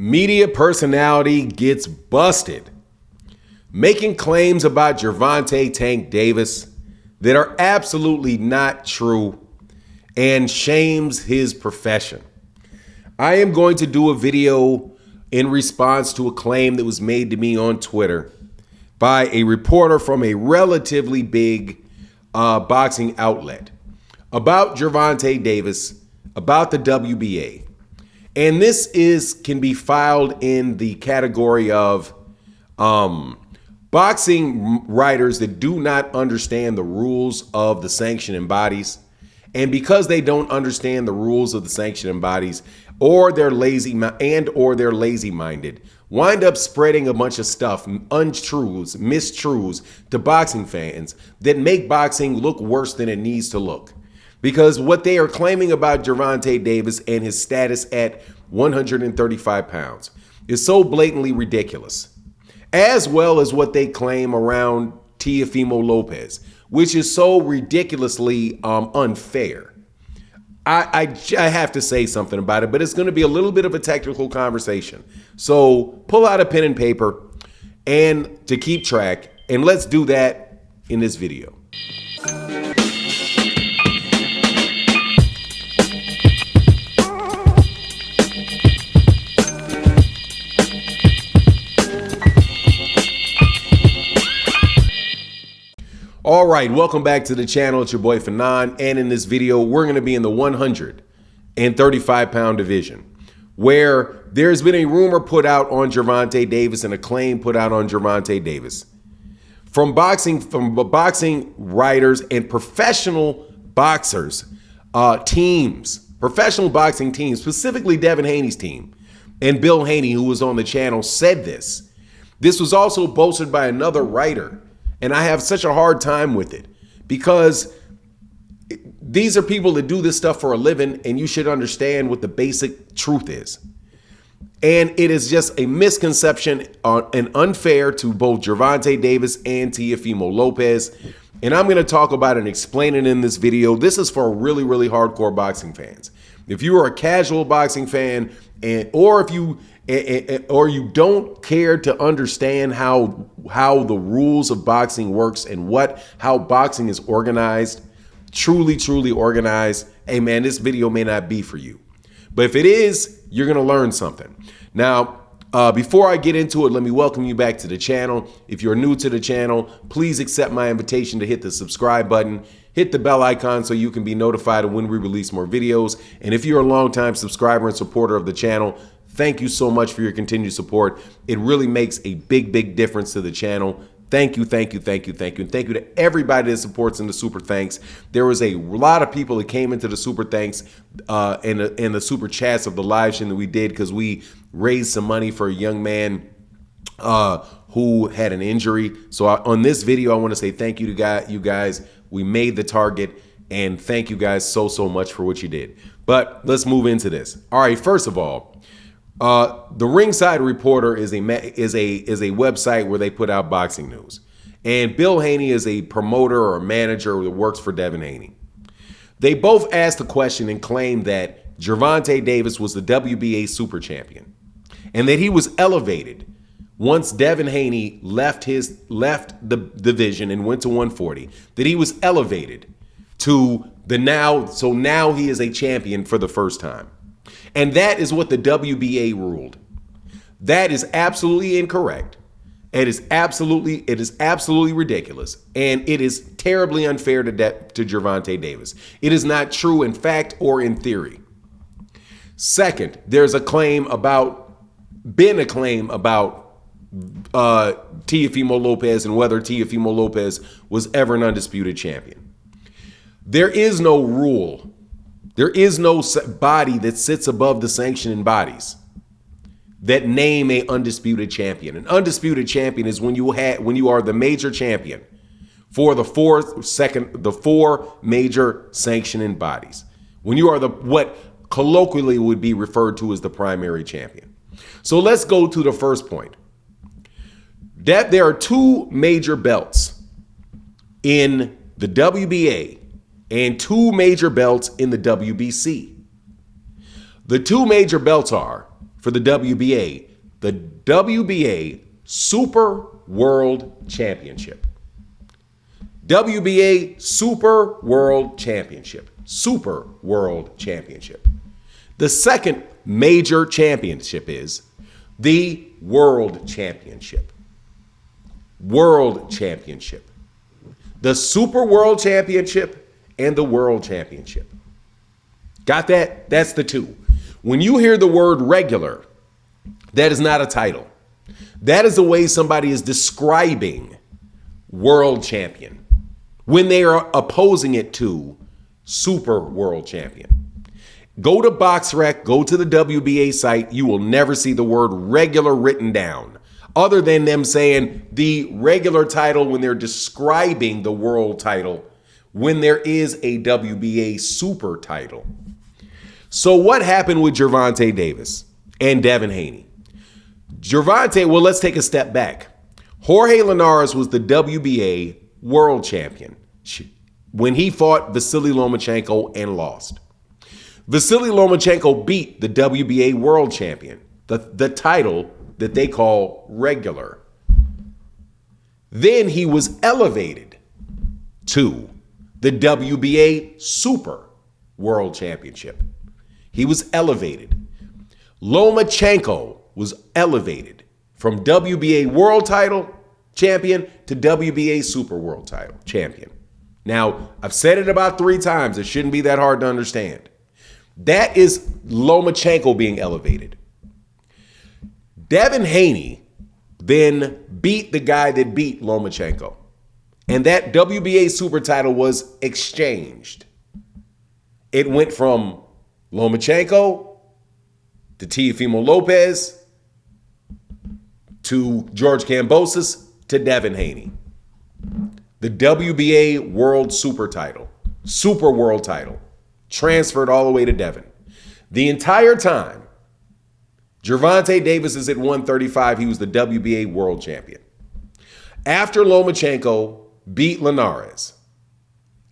Media personality gets busted making claims about Gervonta Tank Davis that are absolutely not true and shames his profession. I am going to do a video in response to a claim that was made to me on Twitter by a reporter from a relatively big boxing outlet about Gervonta Davis, about the WBA. And this can be filed in the category of boxing writers that do not understand the rules of the sanctioning bodies. And because they don't understand the rules of the sanctioning bodies, or they're lazy minded, wind up spreading a bunch of stuff, untruths, mistruths to boxing fans that make boxing look worse than it needs to look. Because what they are claiming about Gervonta Davis and his status at 135 pounds is so blatantly ridiculous, as well as what they claim around Teofimo Lopez, which is so ridiculously unfair. I have to say something about it, but it's going to be a little bit of a technical conversation. So pull out a pen and paper and to keep track, and let's do that in this video. All right, welcome back to the channel. It's your boy Fanon, and in this video, we're going to be in the 135-pound division, where there's been a rumor put out on Gervonta Davis and a claim put out on Gervonta Davis from boxing writers and professional boxers professional boxing teams, specifically Devin Haney's team, and Bill Haney, who was on the channel, said this. This was also bolstered by another writer. And I have such a hard time with it because these are people that do this stuff for a living, and you should understand what the basic truth is. And it is just a misconception and unfair to both Gervonta Davis and Teofimo Lopez. And I'm going to talk about it and explain it in this video. This is for really, really hardcore boxing fans. If you are a casual boxing fan, or you don't care to understand how the rules of boxing works and how boxing is organized, truly organized, hey man, this video may not be for you. But if it is, you're gonna learn something. Now, before I get into it, let me welcome you back to the channel. If you're new to the channel, please accept my invitation to hit the subscribe button. Hit the bell icon so you can be notified of when we release more videos. And if you're a longtime subscriber and supporter of the channel, thank you so much for your continued support. It really makes a big difference to the channel. Thank you. And thank you to everybody that supports in the super thanks. There was a lot of people that came into the super thanks and the super chats of the live stream that we did because we raised some money for a young man who had an injury. So on this video, I want to say thank you to you guys. We made the target, and thank you guys so much for what you did. But let's move into this. All right, first of all, the Ringside Reporter is a website where they put out boxing news, and Bill Haney is a promoter or a manager that works for Devin Haney. They both asked the question and claimed that Gervonta Davis was the WBA super champion, and that he was elevated once Devin Haney left the division and went to 140. That he was elevated to so now he is a champion for the first time. And that is what the WBA ruled. That is absolutely incorrect. It is absolutely ridiculous. And it is terribly unfair to Gervonta Davis. It is not true in fact or in theory. Second, there's been a claim about Teofimo Lopez and whether Teofimo Lopez was ever an undisputed champion. There is no rule. There is no body that sits above the sanctioning bodies that name a undisputed champion. An undisputed champion is when you are the major champion for the four major sanctioning bodies. When you are what colloquially would be referred to as the primary champion. So let's go to the first point. That there are two major belts in the WBA and two major belts in the WBC. The two major belts are for the WBA, the WBA Super World Championship. WBA Super World Championship. Super World Championship. The second major championship is the World Championship. World Championship. The Super World Championship and the World Championship. Got that? That's the two. When you hear the word regular, that is not a title. That is the way somebody is describing world champion when they are opposing it to super world champion. Go to BoxRec, go to the WBA site. You will never see the word regular written down other than them saying the regular title when they're describing the world title when there is a WBA super title. So what happened with Gervonta Davis and Devin Haney? Gervonta, well, let's take a step back. Jorge Linares was the WBA world champion when he fought Vasily Lomachenko and lost. Vasily Lomachenko beat the WBA world champion, the title that they call regular. Then he was elevated to the WBA Super World Championship. He was elevated. Lomachenko was elevated from WBA World Title Champion to WBA Super World Title Champion. Now, I've said it about 3 times. It shouldn't be that hard to understand. That is Lomachenko being elevated. Devin Haney then beat the guy that beat Lomachenko. And that WBA Super title was exchanged. It went from Lomachenko to Teofimo Lopez to George Kambosos to Devin Haney. The WBA World Super title, Super World title, transferred all the way to Devin. The entire time, Gervonta Davis is at 135. He was the WBA World Champion. After Lomachenko beat Linares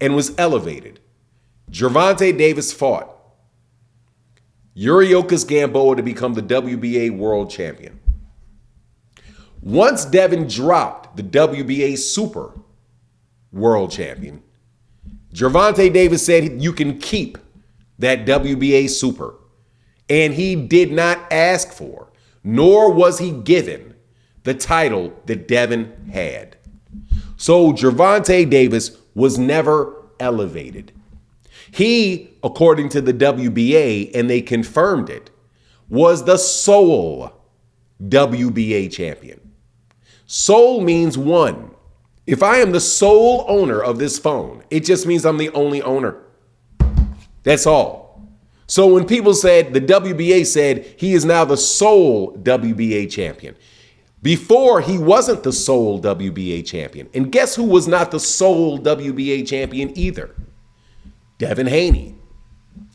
and was elevated, Gervonta Davis fought Yuriorkis Gamboa to become the WBA World Champion. Once Devin dropped the WBA Super World Champion, Gervonta Davis said you can keep that WBA Super. And he did not ask for, nor was he given, the title that Devin had. So Gervonta Davis was never elevated. He, according to the WBA, and they confirmed it, was the sole WBA champion. Sole means one. If I am the sole owner of this phone, it just means I'm the only owner. That's all. So when people said, the WBA said he is now the sole WBA champion. Before, he wasn't the sole WBA champion. And guess who was not the sole WBA champion either? Devin Haney.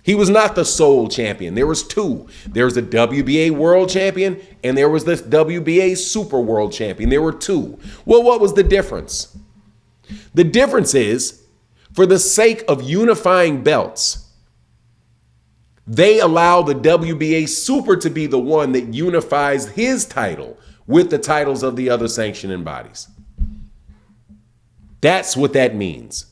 He was not the sole champion. There was 2. There was the WBA World Champion and there was the WBA Super World Champion. There were 2. Well, what was the difference? The difference is, for the sake of unifying belts, they allow the WBA Super to be the one that unifies his title with the titles of the other sanctioning bodies. That's what that means.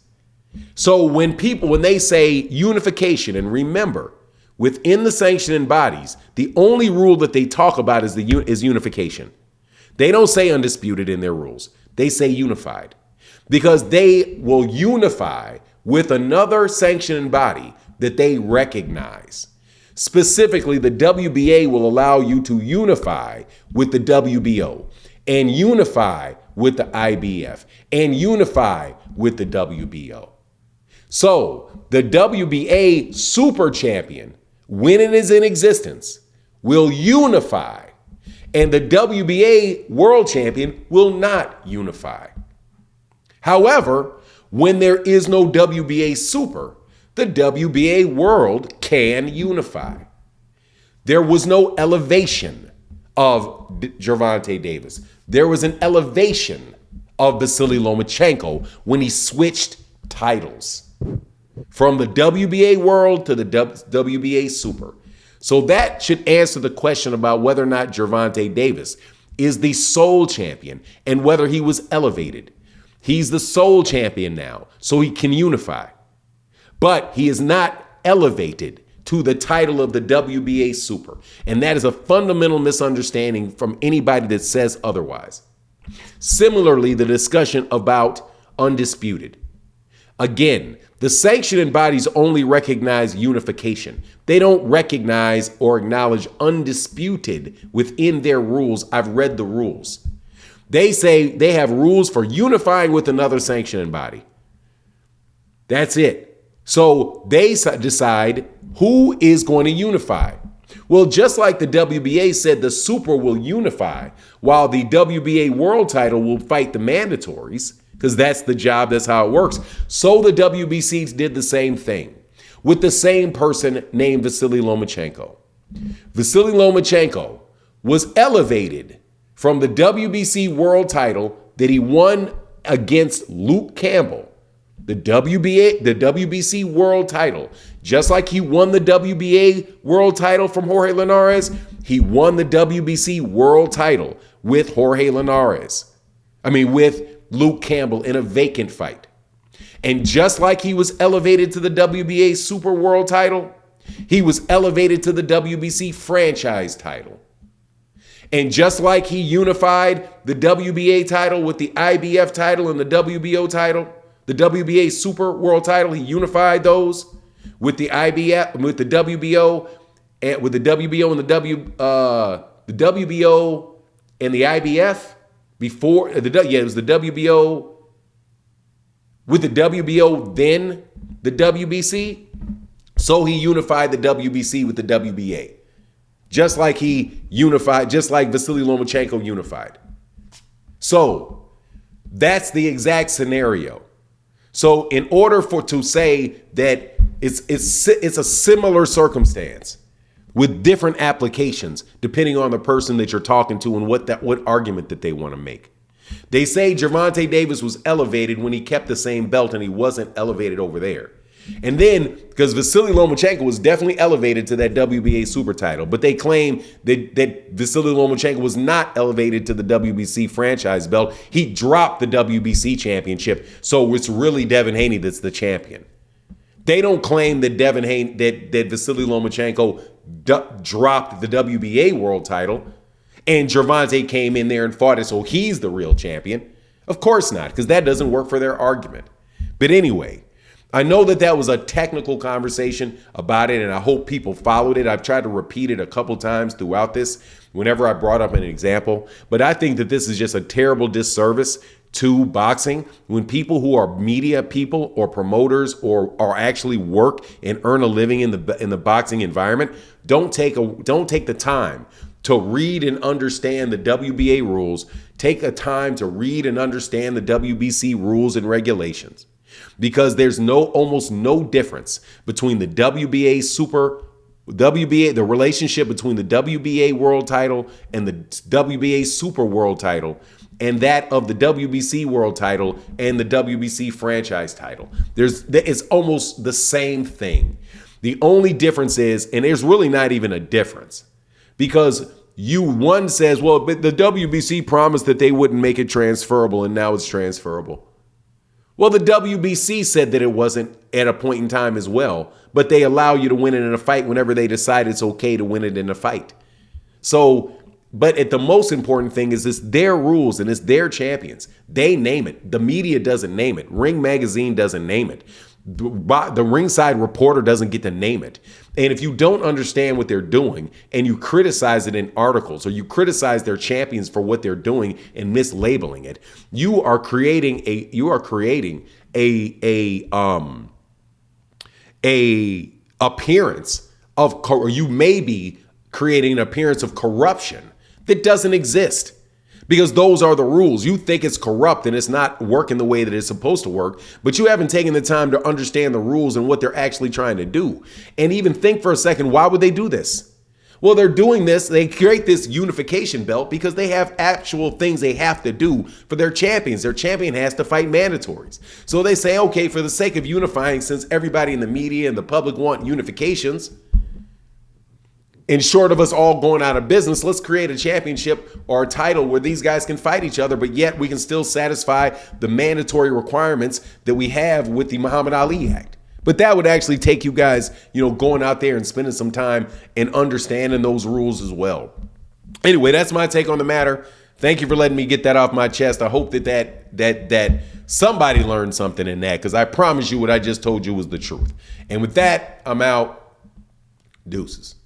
So when they say unification, and remember, within the sanctioning bodies, the only rule that they talk about is unification. They don't say undisputed in their rules. They say unified, because they will unify with another sanctioning body that they recognize. Specifically, the WBA will allow you to unify with the WBO and unify with the IBF and unify with the WBO. So the WBA Super Champion, when it is in existence, will unify, and the WBA World Champion will not unify. However, when there is no WBA Super, the WBA World can unify. There was no elevation of Gervonta Davis. There was an elevation of Vasily Lomachenko when he switched titles from the WBA World to the WBA Super. So that should answer the question about whether or not Gervonta Davis is the sole champion and whether he was elevated. He's the sole champion now, so he can unify. But he is not elevated to the title of the WBA Super. And that is a fundamental misunderstanding from anybody that says otherwise. Similarly, the discussion about undisputed. Again, the sanctioning bodies only recognize unification. They don't recognize or acknowledge undisputed within their rules. I've read the rules. They say they have rules for unifying with another sanctioning body. That's it. So they decide who is going to unify. Well, just like the WBA said the Super will unify, while the WBA World title will fight the mandatories, because that's the job, that's how it works. So the WBC did the same thing with the same person named Vasily Lomachenko. Vasily Lomachenko was elevated from the WBC World title that he won against Luke Campbell, the WBC World title. Just like he won the WBA World title from Jorge Linares, he won the WBC World title with Jorge Linares. With Luke Campbell in a vacant fight. And just like he was elevated to the WBA Super World title, he was elevated to the WBC franchise title. And just like he unified the WBA title with the IBF title and the WBO title, the WBA Super World title, he unified those with the IBF, with the WBO, and with the WBO and the WBO and the IBF. Before it was the WBO with the WBO, then the WBC. So he unified the WBC with the WBA, just like Vasily Lomachenko unified. So that's the exact scenario. So in order to say that it's a similar circumstance with different applications, depending on the person that you're talking to and what argument that they want to make. They say Gervonta Davis was elevated when he kept the same belt and he wasn't elevated over there. And then, because Vasily Lomachenko was definitely elevated to that WBA Super title, but they claim that Vasily Lomachenko was not elevated to the WBC franchise belt. He dropped the WBC championship, so it's really Devin Haney that's the champion. They don't claim that Devin Haney, that Vasily Lomachenko dropped the WBA World title and Gervonta came in there and fought it, so he's the real champion. Of course not, because that doesn't work for their argument. But anyway, I know that was a technical conversation about it, and I hope people followed it. I've tried to repeat it a couple times throughout this whenever I brought up an example, but I think that this is just a terrible disservice to boxing when people who are media people or promoters or actually work and earn a living in the boxing environment don't take the time to read and understand the WBA rules. Take the time to read and understand the WBC rules and regulations, because there's almost no difference between the the relationship between the WBA World title and the WBA Super World title and that of the WBC World title and the WBC franchise title. It's almost the same thing. The only difference is, and there's really not even a difference, because one says, well, but the WBC promised that they wouldn't make it transferable, and now it's transferable. Well, the WBC said that it wasn't at a point in time as well, but they allow you to win it in a fight whenever they decide it's okay to win it in a fight. So, but the most important thing is it's their rules and it's their champions. They name it. The media doesn't name it. Ring Magazine doesn't name it. The ringside reporter doesn't get to name it. And if you don't understand what they're doing and you criticize it in articles or you criticize their champions for what they're doing and mislabeling it, you are creating a appearance of, or you may be creating an appearance of corruption that doesn't exist. Because those are the rules. You think it's corrupt and it's not working the way that it's supposed to work, but you haven't taken the time to understand the rules and what they're actually trying to do. And even think for a second, why would they do this? Well, they're doing this. They create this unification belt because they have actual things they have to do for their champions. Their champion has to fight mandatories. So they say, okay, for the sake of unifying, since everybody in the media and the public want unifications, And short of us all going out of business, let's create a championship or a title where these guys can fight each other, but yet we can still satisfy the mandatory requirements that we have with the Muhammad Ali Act. But that would actually take you guys, going out there and spending some time and understanding those rules as well. Anyway, that's my take on the matter. Thank you for letting me get that off my chest. I hope that somebody learned something in that, because I promise you what I just told you was the truth. And with that, I'm out. Deuces.